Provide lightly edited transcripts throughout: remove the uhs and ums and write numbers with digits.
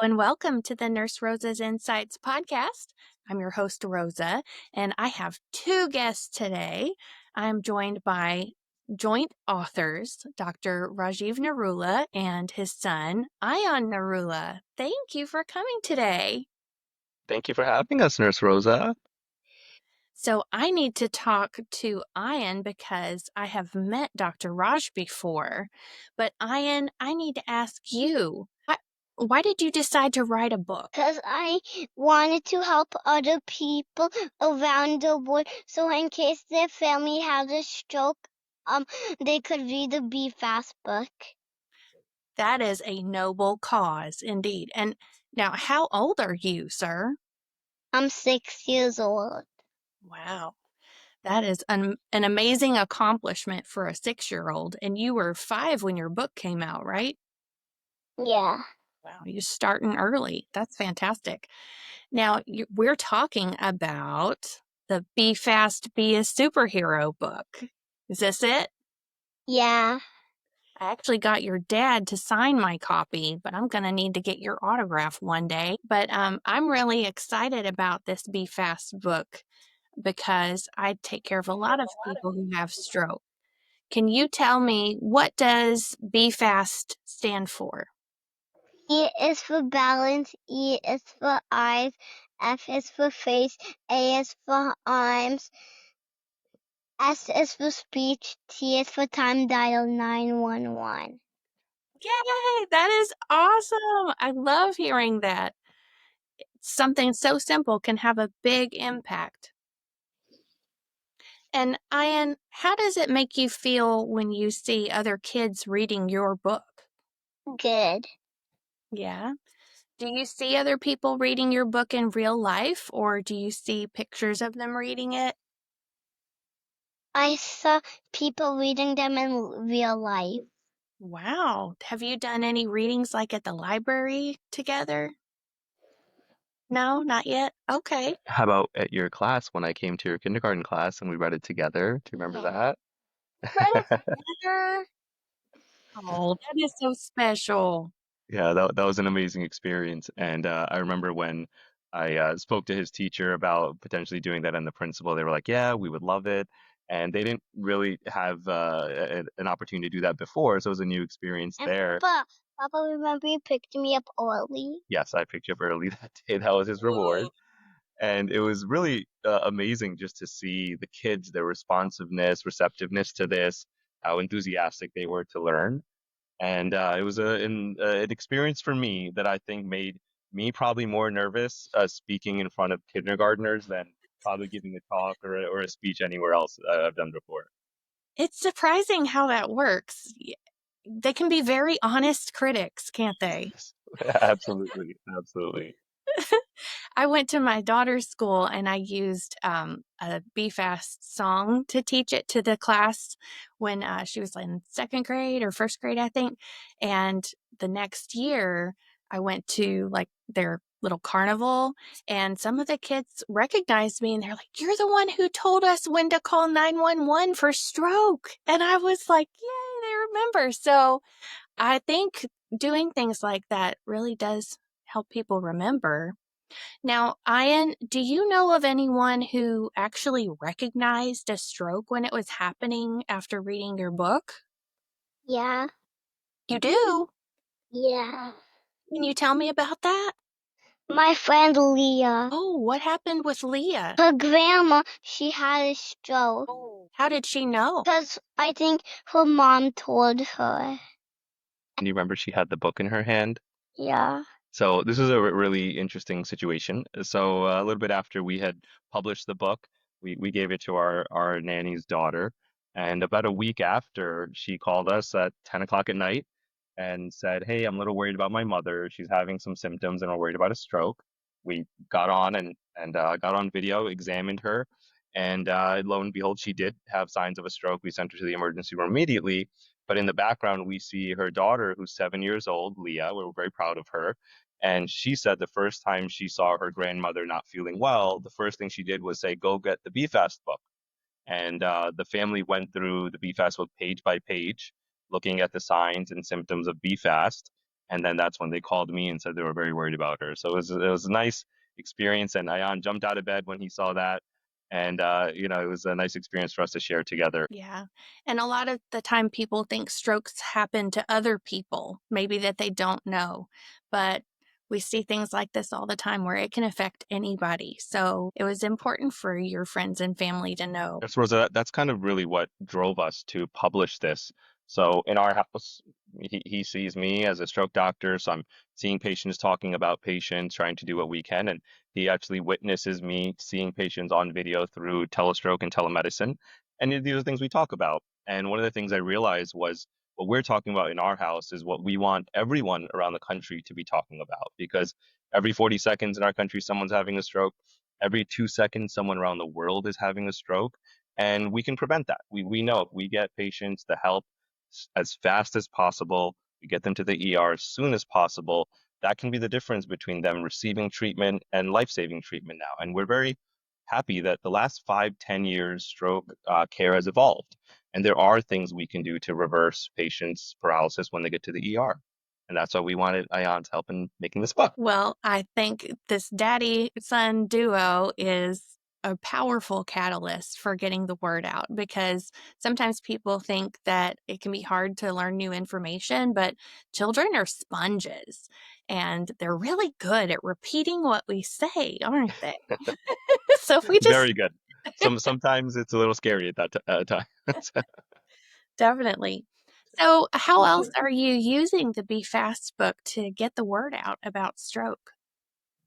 and welcome to the Nurse Rosa's Insights podcast. I'm your host, Rosa, and I have two guests today. I'm joined by joint authors, Dr. Rajiv Narula and his son, Ayan Narula. Thank you for coming today. Thank you for having us, Nurse Rosa. So I need to talk to Ayan because I have met Dr. Raj before. But Ayan, I need to ask you, why did you decide to write a book? Because I wanted to help other people around the world, so in case their family has a stroke, they could read the BEFAST book. That is a noble cause indeed. And now, how old are you, sir? I'm 6 years old. Wow. That is an amazing accomplishment for a 6-year-old. And you were 5 when your book came out, right? Yeah. Wow, you're starting early. That's fantastic. Now, we're talking about the Be Fast, Be a Superhero book. Is this it? Yeah. I actually got your dad to sign my copy, but I'm going to need to get your autograph one day. But I'm really excited about this Be Fast book because I take care of a lot of people who have stroke. Can you tell me, what does Be Fast stand for? E is for balance, E is for eyes, F is for face, A is for arms, S is for speech, T is for time, dial 911. Yay! That is awesome. I love hearing that. Something so simple can have a big impact. And Ayan, how does it make you feel when you see other kids reading your book? Good. Yeah. Do you see other people reading your book in real life, or do you see pictures of them reading it? I saw people reading them in real life. Wow. Have you done any readings like at the library together? No, not yet. Okay. How about at your class when I came to your kindergarten class and we read it together? Do you remember that? Together? Oh, that is so special. Yeah, that was an amazing experience. And I remember when I spoke to his teacher about potentially doing that and the principal, they were like, yeah, we would love it. And they didn't really have an opportunity to do that before, so it was a new experience And there. Papa, remember you picked me up early? Yes, I picked you up early that day. That was his reward. And it was really amazing just to see the kids, their responsiveness, receptiveness to this, how enthusiastic they were to learn. And it was an experience for me that I think made me probably more nervous speaking in front of kindergartners than probably giving a talk or a speech anywhere else I've done before. It's surprising how that works. They can be very honest critics, can't they? Absolutely, absolutely. I went to my daughter's school and I used a BFAST song to teach it to the class when she was in second grade or first grade, I think. And the next year, I went to like their little carnival, and some of the kids recognized me and they're like, "You're the one who told us when to call 911 for stroke." And I was like, "Yay, they remember." So I think doing things like that really does help people remember. Now, Ian, do you know of anyone who actually recognized a stroke when it was happening after reading your book? Yeah. You do? Yeah. Can you tell me about that? My friend Leah. Oh, what happened with Leah? Her grandma, she had a stroke. Oh, how did she know? Because I think her mom told her. And you remember she had the book in her hand? Yeah. So this is a really interesting situation. So a little bit after we had published the book, we gave it to our nanny's daughter, and about a week after, she called us at 10 o'clock at night and said, "Hey, I'm a little worried about my mother. She's having some symptoms, and we're worried about a stroke." We got on and got on video, examined her, and lo and behold, she did have signs of a stroke. We sent her to the emergency room immediately. But in the background, we see her daughter, who's 7 years old, Leah. We're very proud of her, and she said the first time she saw her grandmother not feeling well, the first thing she did was say, "Go get the BFAST book." And the family went through the BFAST book page by page, looking at the signs and symptoms of BFAST. And then that's when they called me and said they were very worried about her. So it was a nice experience. And Ayan jumped out of bed when he saw that. And it was a nice experience for us to share together. Yeah. And a lot of the time people think strokes happen to other people, maybe that they don't know. But we see things like this all the time where it can affect anybody. So it was important for your friends and family to know. Yes, Rosa, that's kind of really what drove us to publish this. So in our house, he sees me as a stroke doctor, so I'm seeing patients, talking about patients, trying to do what we can, and he actually witnesses me seeing patients on video through telestroke and telemedicine, and these are things we talk about. And one of the things I realized was what we're talking about in our house is what we want everyone around the country to be talking about, because every 40 seconds in our country, someone's having a stroke. Every 2 seconds, someone around the world is having a stroke, and we can prevent that. We know if we get patients the help as fast as possible, we get them to the ER as soon as possible, that can be the difference between them receiving treatment and life-saving treatment now. And we're very happy that the last 5, 10 years, stroke care has evolved. And there are things we can do to reverse patients' paralysis when they get to the ER. And that's why we wanted Ayan to help in making this book. Well, I think this daddy son duo is a powerful catalyst for getting the word out because sometimes people think that it can be hard to learn new information, but children are sponges and they're really good at repeating what we say, aren't they? So if we just Very good. Sometimes it's a little scary at that time. definitely. So, how else are you using the Be Fast book to get the word out about stroke?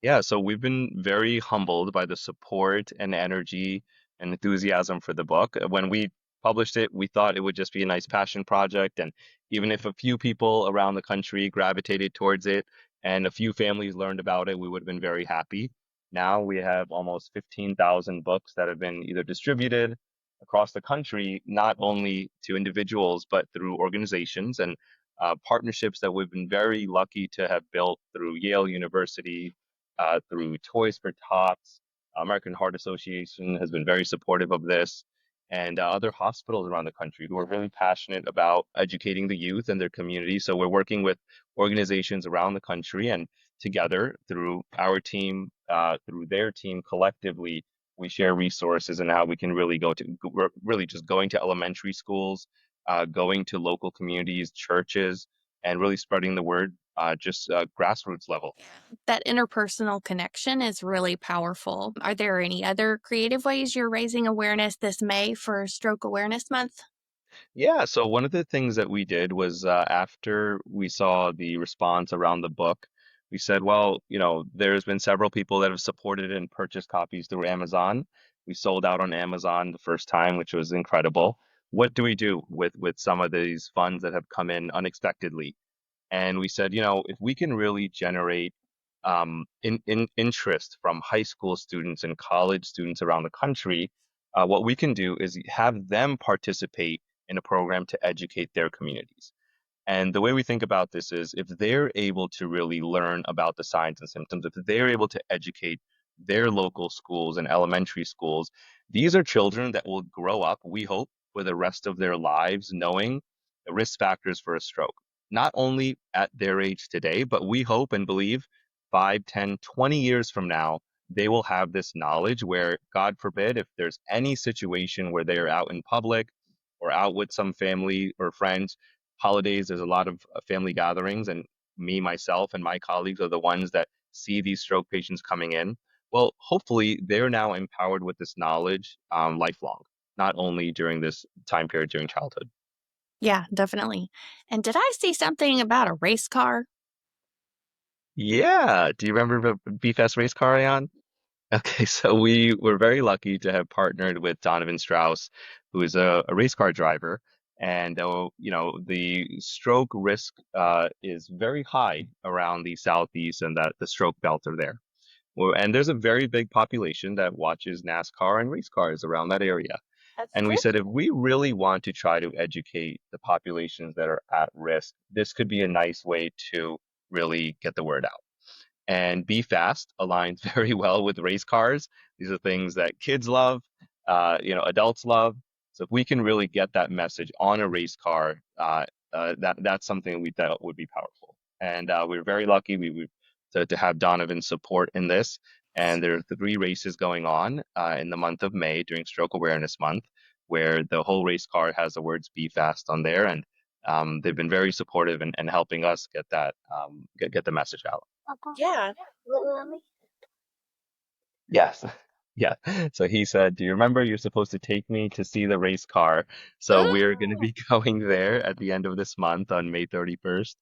Yeah, so we've been very humbled by the support and energy and enthusiasm for the book. When we published it, we thought it would just be a nice passion project. And even if a few people around the country gravitated towards it and a few families learned about it, we would have been very happy. Now we have almost 15,000 books that have been either distributed across the country, not only to individuals, but through organizations and partnerships that we've been very lucky to have built through Yale University, through Toys for Tots. American Heart Association has been very supportive of this, and other hospitals around the country who are really passionate about educating the youth and their community. So we're working with organizations around the country, and together through our team, through their team, collectively, we share resources and how we can really we're really just going to elementary schools, going to local communities, churches, and really spreading the word, just grassroots level. That interpersonal connection is really powerful. Are there any other creative ways you're raising awareness this May for Stroke Awareness Month? Yeah, so one of the things that we did was after we saw the response around the book, we said, well, there's been several people that have supported and purchased copies through Amazon. We sold out on Amazon the first time, which was incredible. What do we do with some of these funds that have come in unexpectedly? And we said, if we can really generate interest from high school students and college students around the country, what we can do is have them participate in a program to educate their communities. And the way we think about this is if they're able to really learn about the signs and symptoms, if they're able to educate their local schools and elementary schools, these are children that will grow up, we hope, for the rest of their lives knowing the risk factors for a stroke, not only at their age today, but we hope and believe 5, 10, 20 years from now, they will have this knowledge where, God forbid, if there's any situation where they are out in public or out with some family or friends, holidays, there's a lot of family gatherings, and me, myself, and my colleagues are the ones that see these stroke patients coming in. Well, hopefully, they're now empowered with this knowledge lifelong, not only during this time period during childhood. Yeah, definitely. And did I see something about a race car? Yeah. Do you remember the BFest race car, Ayan? Okay, so we were very lucky to have partnered with Donovan Strauss, who is a race car driver. And the stroke risk is very high around the southeast, and that the stroke belt are there. Well, and there's a very big population that watches NASCAR and race cars around that area. That's And we true. said if we really want to try to educate the populations that are at risk, this could be a nice way to really get the word out. And Be Fast aligns very well with race cars. These are things that kids love, adults love. So if we can really get that message on a race car, that's something we thought would be powerful. And we're very lucky to have Donovan's support in this. And there are three races going on in the month of May during Stroke Awareness Month, where the whole race car has the words "Be Fast" on there, and they've been very supportive and helping us get that get the message out. Yeah. Yes. Yeah. So he said, "Do you remember you're supposed to take me to see the race car?" So we're going to Ooh, be going there at the end of this month on May 31st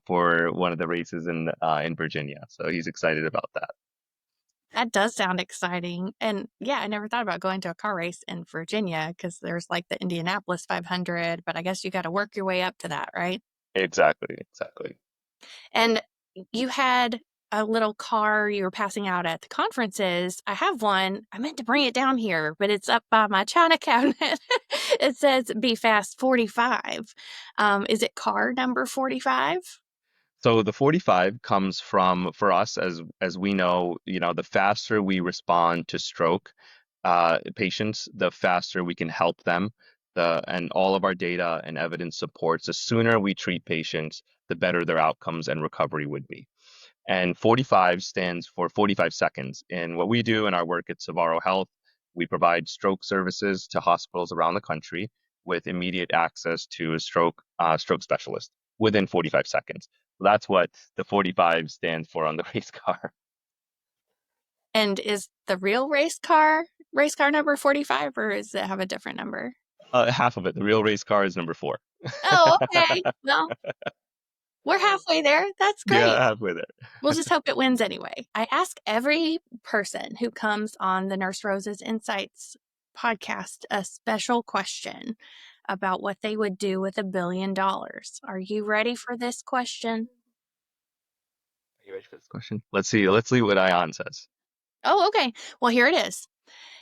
for one of the races in Virginia. So he's excited about that. that does sound exciting. And yeah, I never thought about going to a car race in Virginia because there's like the Indianapolis 500, but I guess you got to work your way up to that, right? Exactly, exactly. And you had a little car you were passing out at the conferences. I have one. I meant to bring it down here, but it's up by my china cabinet. It says Be Fast 45. Is it car number 45? So the 45 comes from for us as we know, the faster we respond to stroke patients, the faster we can help them. And all of our data and evidence supports the sooner we treat patients, the better their outcomes and recovery would be. And 45 stands for 45 seconds. And what we do in our work at Savaro Health, we provide stroke services to hospitals around the country with immediate access to a stroke specialist within 45 seconds. That's what the 45 stands for on the race car. And is the real race car number 45, or does it have a different number? Half of it. The real race car is number four. Oh, okay. Well, we're halfway there. That's Yeah, great. halfway there. We'll just hope it wins anyway. I ask every person who comes on the Nurse Rose's Insights podcast a special question about what they would do with $1 billion. Are you ready for this question? Are you ready for this question? Let's see. Let's see what Ayan says. Oh, okay. Well, here it is.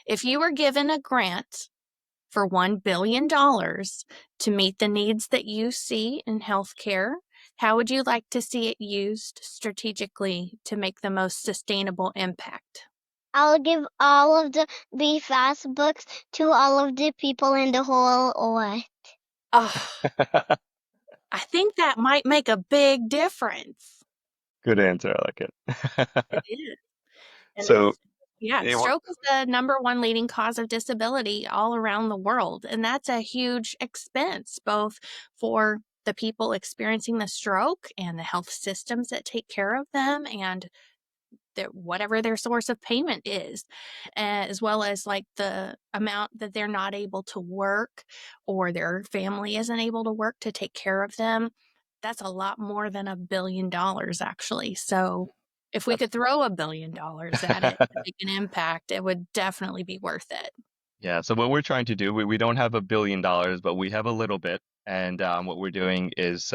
If you were given a grant for $1 billion to meet the needs that you see in healthcare, how would you like to see it used strategically to make the most sustainable impact? I'll give all of the Be Fast books to all of the people in the whole world. Oh, I think that might make a big difference. Good answer. I like It it. is. And So, yeah, eh, stroke is the number one leading cause of disability all around the world. And that's a huge expense, both for the people experiencing the stroke and the health systems that take care of them and whatever their source of payment is, as well as like the amount that they're not able to work or their family isn't able to work to take care of them. That's a lot more than $1 billion, actually. So if we could throw $1 billion at it to make an impact, it would definitely be worth it. yeah, so what we're trying to do, we don't have $1 billion, but we have a little bit. And what we're doing is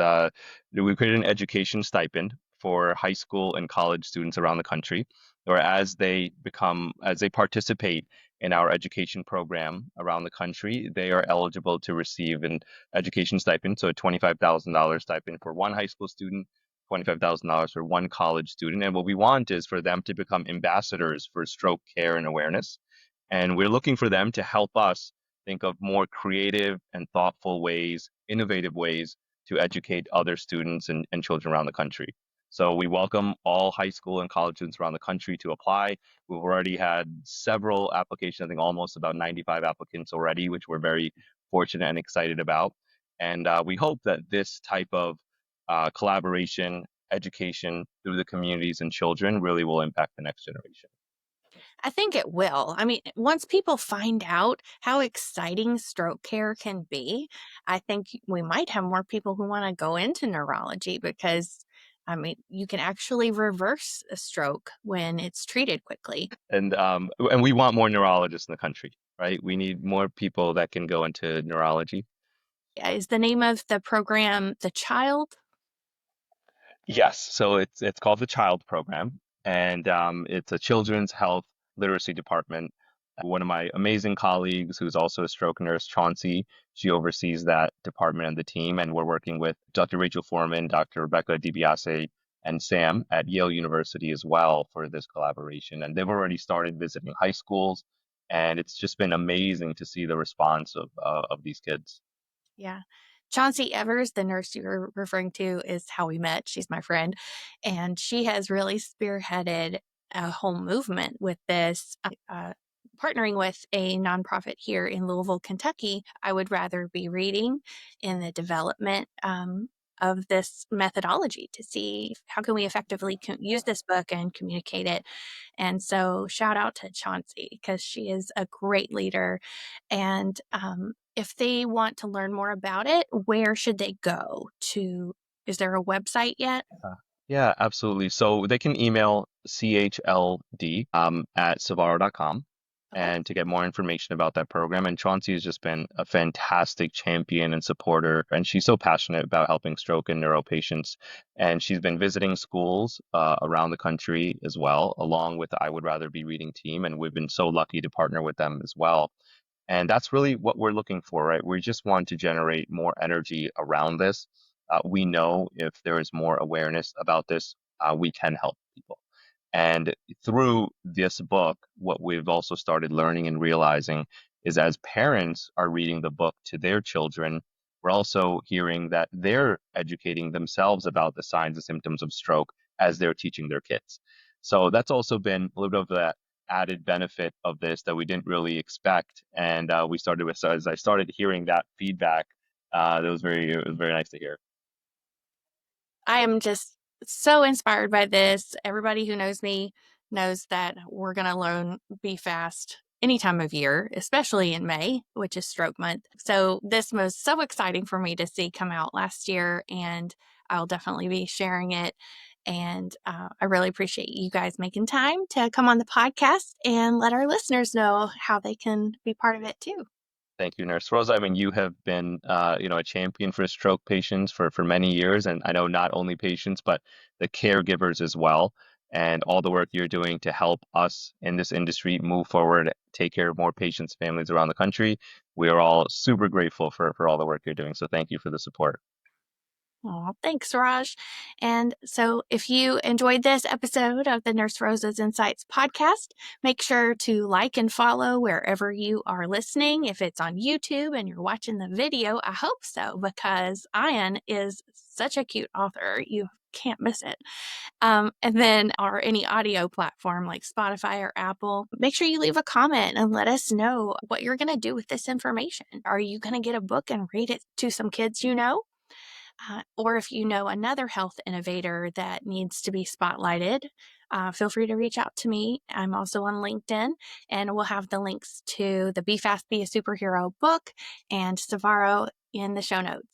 we created an education stipend for high school and college students around the country, or as they participate in our education program around the country, they are eligible to receive an education stipend. So a $25,000 stipend for one high school student, $25,000 for one college student. And what we want is for them to become ambassadors for stroke care and awareness, and we're looking for them to help us think of more creative and thoughtful ways, innovative ways to educate other students and children around the country. So we welcome all high school and college students around the country to apply. We've already had several applications, I think almost about 95 applicants already, which we're very fortunate and excited about. And we hope that this type of collaboration, education through the communities and children really will impact the next generation. I think it will. I mean, once people find out how exciting stroke care can be, I think we might have more people who want to go into neurology because, I mean, you can actually reverse a stroke when it's treated quickly. And we want more neurologists in the country, right? We need more people that can go into neurology. Is the name of the program The Child? Yes, so it's called the Child Program, and it's a children's health literacy department. One of my amazing colleagues, who's also a stroke nurse, Chauncey, she oversees that department and the team, and we're working with Dr. Rachel Foreman, Dr. Rebecca DiBiase, and Sam at Yale University as well for this collaboration. And they've already started visiting high schools, and it's just been amazing to see the response of these kids. Yeah. Chauncey Evers, the nurse you were referring to, is how we met. She's my friend, and she has really spearheaded a whole movement with this. Partnering with a nonprofit here in Louisville, Kentucky, I would rather be reading in the development of this methodology to see how can we effectively use this book and communicate it. And so shout out to Chauncey because she is a great leader. And if they want to learn more about it, where should they go to? Is there a website yet? Yeah, absolutely. So they can email chld at savaro.com Okay. and to get more information about that program. And Chauncey has just been a fantastic champion and supporter, and she's so passionate about helping stroke and neuro patients. And she's been visiting schools around the country as well, along with the I Would Rather Be Reading team. And we've been so lucky to partner with them as well. And that's really what we're looking for, right? We just want to generate more energy around this. We know if there is more awareness about this, we can help people. And through this book, what we've also started learning and realizing is as parents are reading the book to their children, we're also hearing that they're educating themselves about the signs and symptoms of stroke as they're teaching their kids. So that's also been a little bit of that added benefit of this that we didn't really expect. And we started with, so as I started hearing that feedback, it was very nice to hear. I am just so inspired by this. Everybody who knows me knows that we're going to learn Be Fast any time of year, especially in May, which is Stroke Month. So this was so exciting for me to see come out last year, and I'll definitely be sharing it. And I really appreciate you guys making time to come on the podcast and let our listeners know how they can be part of it too. Thank you, Nurse Rosa. I mean, you have been, a champion for stroke patients for many years, and I know not only patients, but the caregivers as well, and all the work you're doing to help us in this industry move forward, take care of more patients, families around the country. We are all super grateful for all the work you're doing. So thank you for the support. Oh, thanks, Raj. And so, if you enjoyed this episode of the Nurse Rosa's Insights podcast, make sure to like and follow wherever you are listening. If it's on YouTube and you're watching the video, I hope so, because Ayan is such a cute author. You can't miss it. And then, or any audio platform like Spotify or Apple, make sure you leave a comment and let us know what you're going to do with this information. Are you going to get a book and read it to some kids you know? Or if you know another health innovator that needs to be spotlighted, feel free to reach out to me. I'm also on LinkedIn, and we'll have the links to the Be Fast, Be a Superhero book and Savaro in the show notes.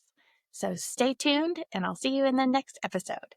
So stay tuned, and I'll see you in the next episode.